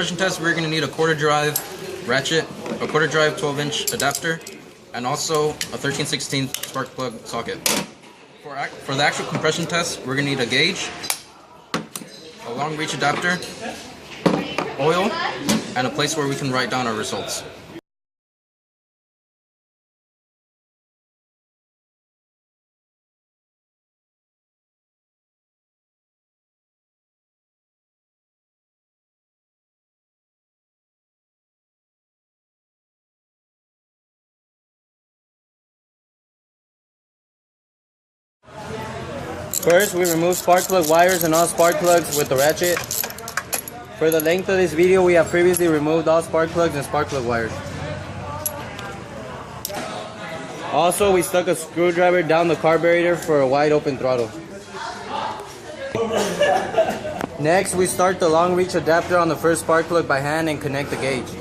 compression test, we're going to need a quarter drive ratchet, a quarter drive 12-inch adapter, and also a 13/16 spark plug socket. For the actual compression test, we're going to need a gauge, a long reach adapter, oil, and a place where we can write down our results. First, we remove spark plug wires and all spark plugs with the ratchet. For the length of this video, we have previously removed all spark plugs and spark plug wires. Also, we stuck a screwdriver down the carburetor for a wide open throttle. Next, we start the long reach adapter on the first spark plug by hand and connect the gauge.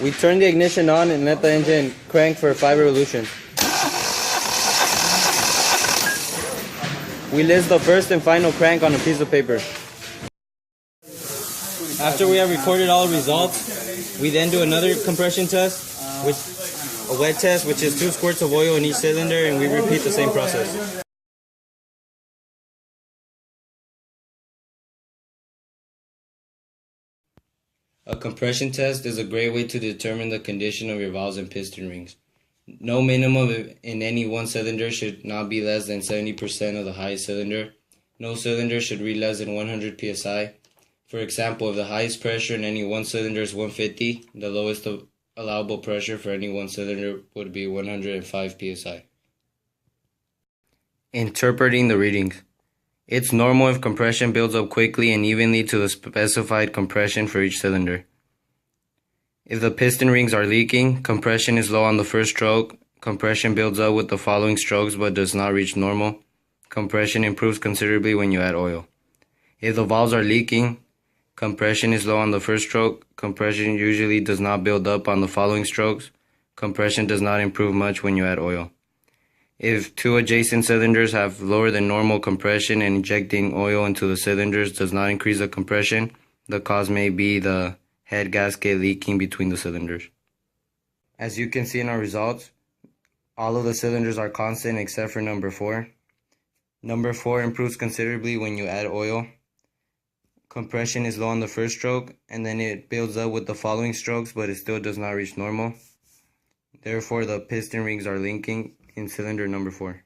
We turn the ignition on and let the engine crank for 5 revolutions. We list the first and final crank on a piece of paper. After we have recorded all the results, we then do another compression test, a wet test, which is 2 squirts of oil in each cylinder, and we repeat the same process. A compression test is a great way to determine the condition of your valves and piston rings. No minimum in any one cylinder should not be less than 70% of the highest cylinder. No cylinder should read less than 100 psi. For example, if the highest pressure in any one cylinder is 150, the lowest allowable pressure for any one cylinder would be 105 psi. Interpreting the readings. It's normal if compression builds up quickly and evenly to the specified compression for each cylinder. If the piston rings are leaking, compression is low on the first stroke, compression builds up with the following strokes but does not reach normal. Compression improves considerably when you add oil. If the valves are leaking, compression is low on the first stroke, compression usually does not build up on the following strokes, compression does not improve much when you add oil. If 2 adjacent cylinders have lower than normal compression and injecting oil into the cylinders does not increase the compression, the cause may be the head gasket leaking between the cylinders. As you can see in our results, all of the cylinders are constant except for number 4. Number 4 improves considerably when you add oil. Compression is low on the first stroke and then it builds up with the following strokes, but it still does not reach normal. Therefore, the piston rings are leaking in cylinder number 4.